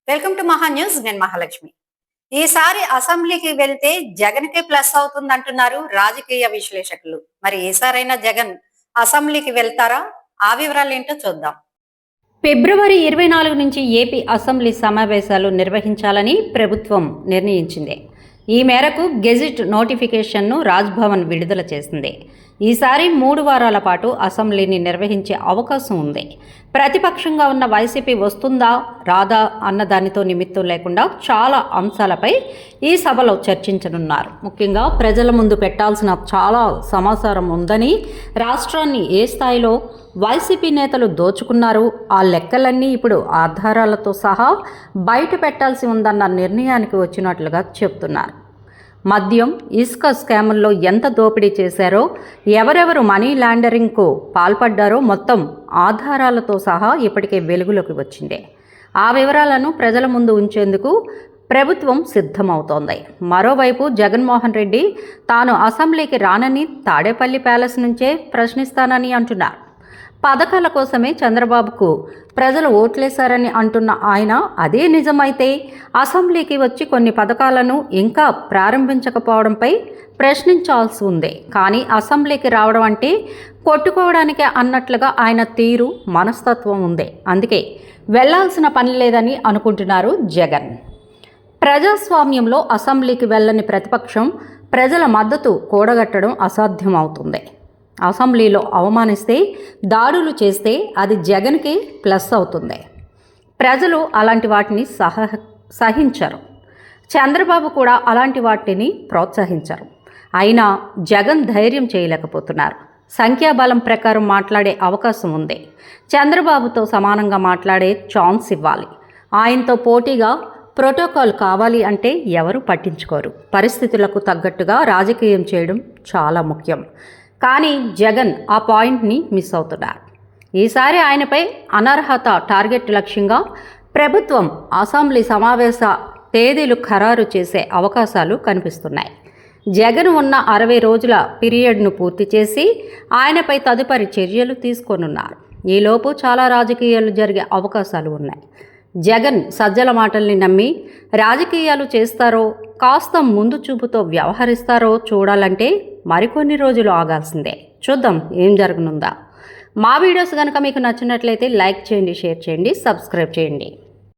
Welcome to మహా news. నేను మహాలక్ష్మి. ఈసారి అసెంబ్లీకి వెళ్తే జగన్ కి ప్లస్ అవుతుంది అంటున్నారు రాజకీయ విశ్లేషకులు. మరి ఈసారైనా జగన్ అసెంబ్లీకి వెళ్తారా? ఆ వివరాలు ఏంటో చూద్దాం. ఫిబ్రవరి 24 నుంచి ఏపీ అసెంబ్లీ సమావేశాలు నిర్వహించాలని ప్రభుత్వం నిర్ణయించింది. ఈ మేరకు గెజిట్ నోటిఫికేషన్ను రాజ్భవన్ విడుదల చేసింది. ఈసారి 3 వారాల పాటు అసెంబ్లీని నిర్వహించే అవకాశం ఉంది. ప్రతిపక్షంగా ఉన్న వైసీపీ వస్తుందా రాదా అన్న దానితో నిమిత్తం లేకుండా చాలా అంశాలపై ఈ సభలో చర్చించనున్నారు. ముఖ్యంగా ప్రజల ముందు పెట్టాల్సిన చాలా సమాచారం ఉందని, రాష్ట్రాన్ని ఏ స్థాయిలో వైసీపీ నేతలు దోచుకున్నారు, ఆ లెక్కలన్నీ ఇప్పుడు ఆధారాలతో సహా బయట పెట్టాల్సి ఉందన్న నిర్ణయానికి వచ్చినట్లుగా చెప్తున్నారు. మద్యం, ఇసుక స్కాముల్లో ఎంత దోపిడీ చేశారో, ఎవరెవరు మనీ లాండరింగ్కు పాల్పడ్డారో మొత్తం ఆధారాలతో సహా ఇప్పటికే వెలుగులోకి వచ్చింది. ఆ వివరాలను ప్రజల ముందు ఉంచేందుకు ప్రభుత్వం సిద్ధమవుతోంది. మరోవైపు జగన్మోహన్ రెడ్డి తాను అసెంబ్లీకి రానని తాడేపల్లి ప్యాలెస్ నుంచే ప్రశ్నిస్తానని అంటున్నారు. పథకాల కోసమే చంద్రబాబుకు ప్రజలు ఓట్లేశారని అంటున్న ఆయన, అదే నిజమైతే అసెంబ్లీకి వచ్చి కొన్ని పథకాలను ఇంకా ప్రారంభించకపోవడంపై ప్రశ్నించాల్సి ఉంది. కానీ అసెంబ్లీకి రావడం అంటే కొట్టుకోవడానికే అన్నట్లుగా ఆయన తీరు, మనస్తత్వం ఉంది. అందుకే వెళ్లాల్సిన పని లేదని అనుకుంటున్నారు జగన్. ప్రజాస్వామ్యంలో అసెంబ్లీకి వెళ్ళని ప్రతిపక్షం ప్రజల మద్దతు కూడగట్టడం అసాధ్యం అవుతుంది. అసెంబ్లీలో అవమానిస్తే, దాడులు చేస్తే అది జగన్కి ప్లస్ అవుతుంది. ప్రజలు అలాంటి వాటిని సహించరు. చంద్రబాబు కూడా అలాంటి వాటిని ప్రోత్సహించరు. అయినా జగన్ ధైర్యం చేయలేకపోతున్నారు. సంఖ్యాబలం ప్రకారం మాట్లాడే అవకాశం ఉంది. చంద్రబాబుతో సమానంగా మాట్లాడే ఛాన్స్ ఇవ్వాలి. ఆయనతో పోటీగా ప్రోటోకాల్ కావాలి అంటే ఎవరు పట్టించుకోరు. పరిస్థితులకు తగ్గట్టుగా రాజకీయం చేయడం చాలా ముఖ్యం. కానీ జగన్ ఆ పాయింట్ని మిస్ అవుతున్నారు. ఈసారి ఆయనపై అనర్హత టార్గెట్ లక్ష్యంగా ప్రభుత్వం అసెంబ్లీ సమావేశ తేదీలు ఖరారు చేసే అవకాశాలు కనిపిస్తున్నాయి. జగన్ ఉన్న 60 రోజుల పీరియడ్ను పూర్తి చేసి ఆయనపై తదుపరి చర్యలు తీసుకోనున్నారు. ఈలోపు చాలా రాజకీయాలు జరిగే అవకాశాలు ఉన్నాయి. జగన్ సజ్జల మాటల్ని నమ్మి రాజకీయాలు చేస్తారో, కాస్త ముందు చూపుతో వ్యవహరిస్తారో చూడాలంటే మరికొన్ని రోజులు ఆగాల్సిందే. చూద్దాం ఏం జరగనుందా. మా వీడియోస్ కనుక మీకు నచ్చినట్లయితే లైక్ చేయండి, షేర్ చేయండి, సబ్స్క్రైబ్ చేయండి.